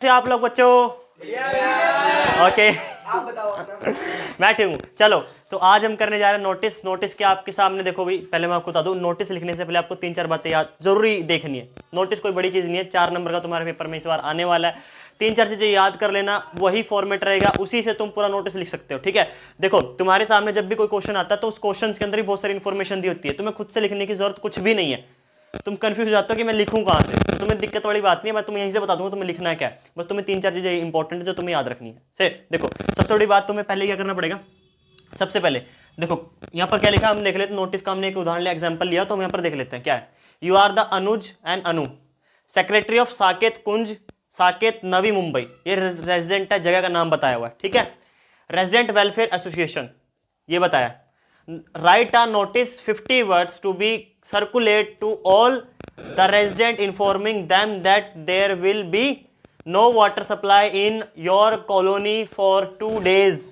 से आप लोग बच्चों ओके आप बताओ अपना। मैं ठीक हूँ। चलो तो आज हम करने जा रहे हैं नोटिस। नोटिस के आपके सामने देखो भाई, पहले मैं आपको बता दूं, नोटिस लिखने से पहले आपको 3-4 बातें याद जरूरी देखनी है। नोटिस कोई बड़ी चीज नहीं है, 4 नंबर का तुम्हारे पेपर में इस बार आने वाला है। 3-4 चीजें याद कर लेना, वही फॉर्मेट रहेगा, उसी से तुम पूरा नोटिस लिख सकते हो। ठीक है, देखो तुम्हारे सामने जब भी कोई क्वेश्चन आता है तो उस क्वेश्चन के अंदर ही बहुत सारी इन्फॉर्मेशन दी होती है, तुम्हें खुद से लिखने की जरूरत कुछ भी नहीं है। तुम कंफ्यूज हो जाते हो कि मैं लिखूं कहां से, तो तुम्हें दिक्कत वाली बात नहीं है, मैं तुम्हें यहीं से बता दूंगा तुम्हें लिखना है क्या है। बस तुम्हें 3-4 चीजें इंपॉर्टेंट है जो तुम्हें याद रखनी है। से देखो सबसे बड़ी बात तुम्हें पहले क्या करना पड़ेगा। सबसे पहले देखो यहां पर क्या लिखा हम देख लेते हैं। नोटिस का हमने एक उदाहरण लिया, एग्जांपल लिया, तो हम यहां पर देख लेते हैं क्या है। You are the Anuj and Anu secretary of Saket Kunj Saket Navi Mumbai. ये रेजिडेंट है, जगह का नाम बताया हुआ है। ठीक है, रेजिडेंट वेलफेयर एसोसिएशन ये बताया। write a notice 50 words to be circulate to all the resident informing them that there will be no water supply in your colony for 2 days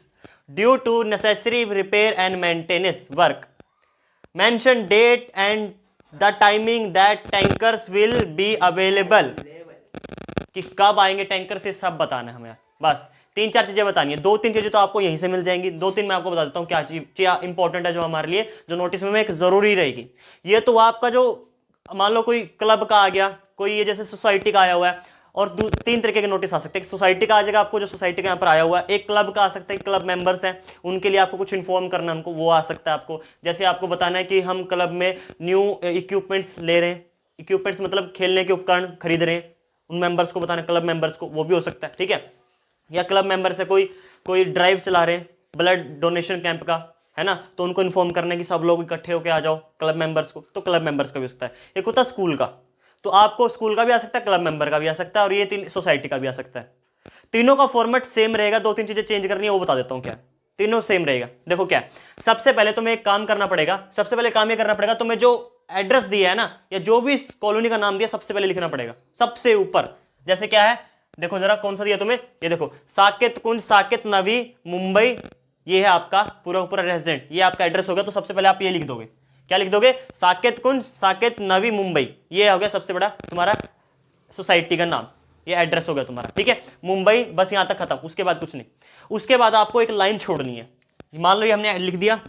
due to necessary repair and maintenance work. Mention date and the timing that tankers will be available. कि कब आएंगे tanker से सब बताना है हमें। बस 3-4 चीजें बतानी है। 2-3 चीजें तो आपको यहीं से मिल जाएंगी, 2-3 मैं आपको बता देता हूं क्या चीज इंपॉर्टेंट है जो हमारे लिए, जो नोटिस में एक जरूरी रहेगी। ये तो आपका जो मान लो कोई क्लब का आ गया, कोई ये जैसे सोसाइटी का आया हुआ है, और 3 तरीके के नोटिस आ सकते हैं। सोसाइटी का आ जाएगा आपको, जो सोसाइटी का यहाँ पर आया हुआ है। एक क्लब का आ सकता है, क्लब मेंबर्स हैं उनके लिए आपको कुछ इन्फॉर्म करना है उनको, वो आ सकता है आपको। जैसे आपको बताना है कि हम क्लब में न्यू इक्विपमेंट्स ले रहे हैं, इक्विपमेंट्स मतलब खेलने के उपकरण खरीद रहे हैं, उन मेंबर्स को बताना, क्लब मेंबर्स को, वो भी हो सकता है। ठीक है, या क्लब मेंबर से कोई ड्राइव चला रहे हैं ब्लड डोनेशन कैंप का, है ना, तो उनको इन्फॉर्म करने की सब लोग इकट्ठे होकर आ जाओ क्लब मेंबर्स को, तो क्लब मेंबर्स का भी हो सकता है। एक होता है स्कूल का, तो आपको स्कूल का भी आ सकता है, क्लब मेंबर का भी आ सकता है, और ये 3 सोसाइटी का भी आ सकता है। तीनों का फॉर्मेट सेम रहेगा, 2-3 चीजें चेंज करनी है वो बता देता हूँ क्या। तीनों सेम रहेगा। देखो क्या, सबसे पहले तुम्हें एक काम करना पड़ेगा, सबसे पहले काम ये करना पड़ेगा, तुम्हें जो एड्रेस दिया है ना, या जो भी कॉलोनी का नाम दिया, सबसे पहले लिखना पड़ेगा सबसे ऊपर। जैसे क्या है, देखो जरा कौन सा दिया तुम्हें, ये देखो साकेत कुंज साकेत नवी मुंबई, ये है आपका पूरा पूरा रेजिडेंट, ये आपका एड्रेस हो गया। तो सबसे पहले आप ये लिख दोगे, क्या लिख दोगे, साकेत कुंज साकेत नवी मुंबई, ये हो गया सबसे बड़ा तुम्हारा सोसाइटी का नाम, ये एड्रेस हो गया तुम्हारा। ठीक है, मुंबई, बस यहां तक खत्म, उसके बाद कुछ नहीं। उसके बाद आपको एक लाइन छोड़नी है, मान लो ये हमने लिख दिया,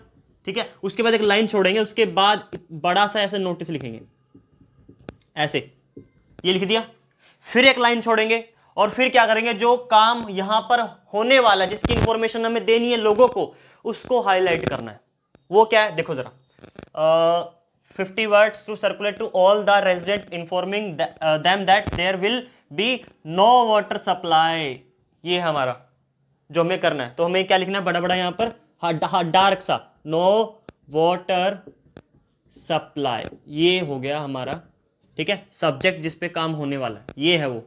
ठीक है, उसके बाद एक लाइन छोड़ेंगे, उसके बाद बड़ा सा ऐसे नोटिस लिखेंगे, ऐसे ये लिख दिया, फिर एक लाइन छोड़ेंगे, और फिर क्या करेंगे, जो काम यहां पर होने वाला है, जिसकी इंफॉर्मेशन हमें देनी है लोगों को, उसको हाईलाइट करना है। वो क्या है, देखो जरा, 50 words to circulate to all the resident informing them that there will be no water supply। ये है हमारा जो हमें करना है। तो हमें क्या लिखना है, बड़ा बड़ा यहां पर डार्क सा, नो वाटर सप्लाई, ये हो गया हमारा। ठीक है, सब्जेक्ट जिस पे काम होने वाला है ये है वो।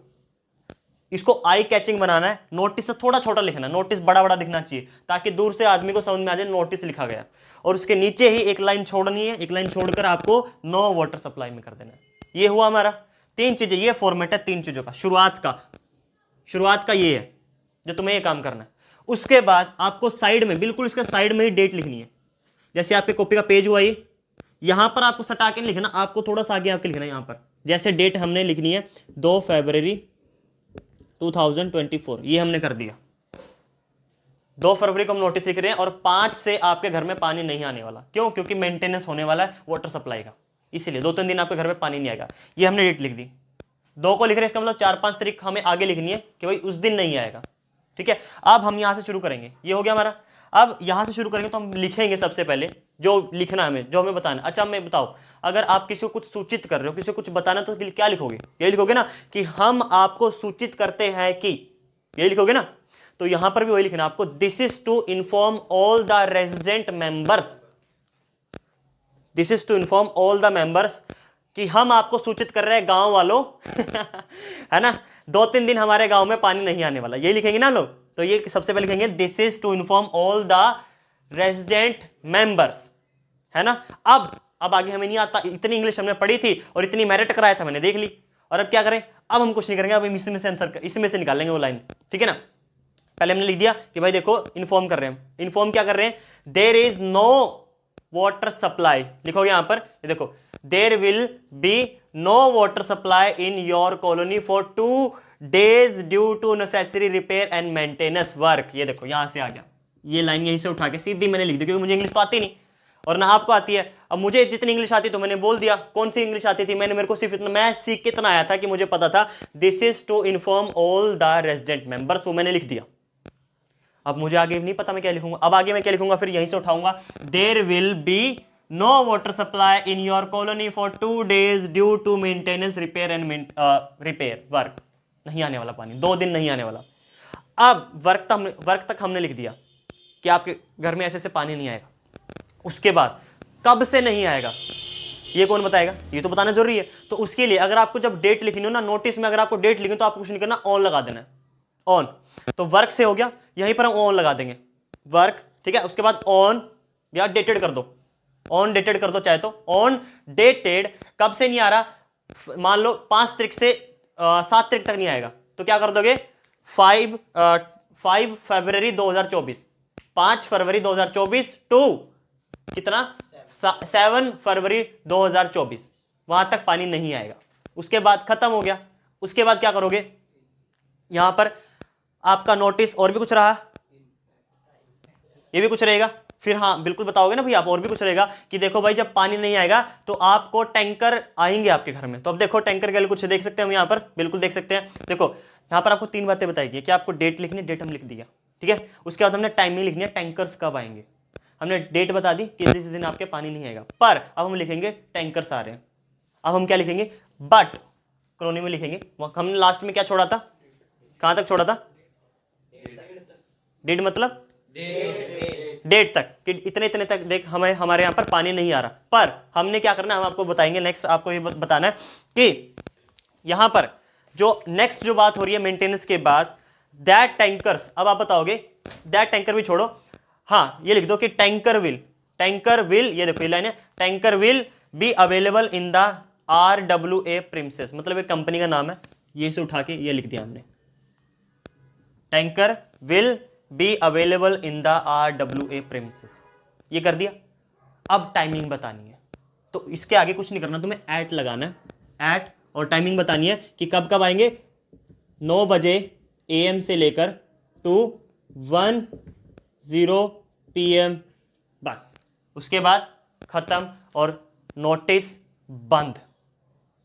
इसको आई कैचिंग बनाना है, नोटिस से थोड़ा छोटा लिखना है, नोटिस बड़ा बड़ा दिखना चाहिए, ताकि दूर से आदमी को समझ में आ जाए नोटिस लिखा गया। और उसके नीचे ही एक लाइन छोड़नी है, एक लाइन छोड़कर आपको नो वाटर सप्लाई में कर देना है। ये हुआ हमारा 3 चीजें, ये फॉर्मेट है 3 चीजों का। शुरुआत का ये है जो तुम्हें ये काम करना है। उसके बाद आपको साइड में, बिल्कुल इसका साइड में ही डेट लिखनी है। जैसे आपके कॉपी का पेज हुआ ये, यहां पर आपको सटा के लिखना, आपको थोड़ा सा आगे आपके लिखना है यहां पर। जैसे डेट हमने लिखनी है 2 फरवरी 2024, ये हमने कर दिया। 2 फरवरी को हम नोटिस लिख रहे हैं, और 5 से आपके घर में पानी नहीं आने वाला। क्यों? क्योंकि मेंटेनेंस होने वाला है वाटर सप्लाई का, इसीलिए 2-3 दिन आपके घर में पानी नहीं आएगा। ये हमने डेट लिख दी। 2 को लिख रहे हैं, इसका मतलब 4-5 तारीख हमें आगे लिखनी है कि भाई उस दिन नहीं आएगा। ठीक है, अब हम यहां से शुरू करेंगे, ये हो गया हमारा। अब यहां से शुरू करेंगे तो हम लिखेंगे सबसे पहले जो लिखना है हमें, जो हमें बताना। अच्छा हमें बताओ, अगर आप किसी को कुछ सूचित कर रहे हो, किसी को कुछ बताना, तो क्या लिखोगे? यही लिखोगे ना कि हम आपको सूचित करते हैं कि, यही लिखोगे ना। तो यहां पर भी वही लिखना आपको, this is to inform all the resident members, this is to inform all the members, कि हम आपको सूचित कर रहे हैं गांव वालों है ना, 2-3 दिन हमारे गांव में पानी नहीं आने वाला, ये लिखेंगे ना लोग। तो ये सबसे पहले लिखेंगे, this is to inform all the resident members, है ना। अब आगे हमें नहीं आता, इतनी इंग्लिश हमने पढ़ी थी और इतनी मेरिट कराया था, मैंने देख ली। और अब क्या करें, अब हम कुछ नहीं करेंगे, अब हम इसमें से आंसर, इसमें से निकालेंगे वो लाइन। ठीक है ना, पहले हमने लिख दिया कि भाई देखो इन्फॉर्म कर रहे हैं, इन्फॉर्म क्या कर रहे हैं, there is no water supply, लिखोगे यहां पर, देखो, there will be no water supply in your colony for 2 days due to necessary repair and maintenance work. ये देखो यहां से आ गया, ये लाइन यहीं से उठा के सीधी मैंने लिख दी, क्योंकि मुझे इंग्लिश तो आती नहीं और ना आपको आती है। अब मुझे जितनी इंग्लिश आती तो मैंने बोल दिया, कौन सी इंग्लिश आती थी मैंने, मेरे को सिर्फ इतना, मैं सीख के इतना आया था कि मुझे पता था this is to inform all the resident members, वो मैंने लिख दिया। अब मुझे आगे नहीं पता मैं क्या लिखूंगा, अब आगे मैं क्या लिखूंगा, फिर यहीं से उठाऊंगा, there will be no water supply in your colony for 2 days due to maintenance repair and repair work. नहीं आने वाला पानी, 2 दिन नहीं आने वाला। अब वर्क तक हमने लिख दिया कि आपके घर में ऐसे से पानी नहीं आएगा। उसके बाद कब से नहीं आएगा ये कौन बताएगा, ये तो बताना जरूरी है। तो उसके लिए अगर आपको जब डेट लिखनी हो ना, नोटिस में अगर आपको डेट लिखनी हो तो आपको कुछ नहीं करना, ऑन लगा देना है, ऑन। तो वर्क से हो गया, यहीं पर हम ऑन लगा देंगे, वर्क, ठीक है। उसके बाद ऑन या डेटेड कर दो, ऑन डेटेड कर दो चाहे तो, ऑन डेटेड, कब से नहीं आ रहा, मान लो 5 तारीख से 7 तारीख तक नहीं आएगा, तो क्या कर दोगे, 5 फरवरी 2024, 5 फरवरी 2024 टू कितना 7 फरवरी 2024, वहां तक पानी नहीं आएगा। उसके बाद खत्म हो गया। उसके बाद क्या करोगे, यहां पर आपका नोटिस और भी कुछ रहा, ये भी कुछ रहेगा, फिर हाँ बिल्कुल बताओगे ना भाई आप, और भी कुछ रहेगा कि देखो भाई जब पानी नहीं आएगा तो आपको टैंकर आएंगे आपके घर में। तो अब देखो टैंकर के लिए कुछ देख सकते हैं हम यहाँ पर, बिल्कुल देख सकते हैं। देखो यहाँ पर आपको 3 बातें बताई गई कि आपको डेट लिखनी है, डेट हम लिख दिया, ठीक है। उसके बाद हमने टाइमिंग लिखनी है, टैंकर्स कब आएंगे, हमने डेट बता दी कि इस दिन आपके पानी नहीं आएगा, पर अब हम लिखेंगे टैंकर्स आ रहे हैं। अब हम क्या लिखेंगे, बट कॉलोनी में लिखेंगे। हमने लास्ट में क्या छोड़ा था, कहां तक छोड़ा था, डेट मतलब डेट तक, कि इतने इतने तक देख हमें हमारे यहां पर पानी नहीं आ रहा। पर हमने क्या करना है, हम आपको बताएंगे नेक्स्ट, आपको ये बताना है कि यहां पर जो नेक्स्ट जो बात हो रही है मेंटेनेंस के बाद, दैट टैंकर्स, अब आप बताओगे दैट टैंकर भी छोड़ो, हाँ ये लिख दो कि टैंकर विल, ये देखो ये लाइन है, tanker will be available in the RWA premises, मतलब एक कंपनी का नाम है, ये से उठा के ये लिख दिया हमने, tanker will be available in the RWA premises, ये कर दिया। अब टाइमिंग बतानी है, तो इसके आगे कुछ नहीं करना, तुम्हें एट लगाना है, एट, और टाइमिंग बतानी है कि कब कब आएंगे, 9 बजे AM से लेकर टू 10 PM, बस। उसके बाद खत्म और नोटिस बंद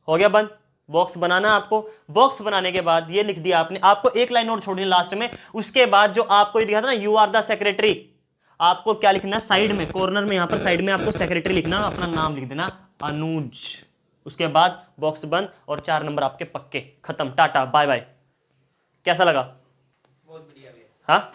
हो गया, बंद। बॉक्स बनाना आपको, बॉक्स बनाने के बाद ये लिख दिया आपने, आपको एक लाइन और छोड़नी लास्ट में। उसके बाद जो आपको ये दिखा था ना, यू आर द सेक्रेटरी, आपको क्या लिखना, साइड में कॉर्नर में, यहां पर साइड में आपको सेक्रेटरी लिखना, अपना नाम लिख देना अनुज। उसके बाद बॉक्स बंद और 4 नंबर आपके पक्के, खत्म, टाटा बाय बाय। कैसा लगा, बहुत बढ़िया। हाँ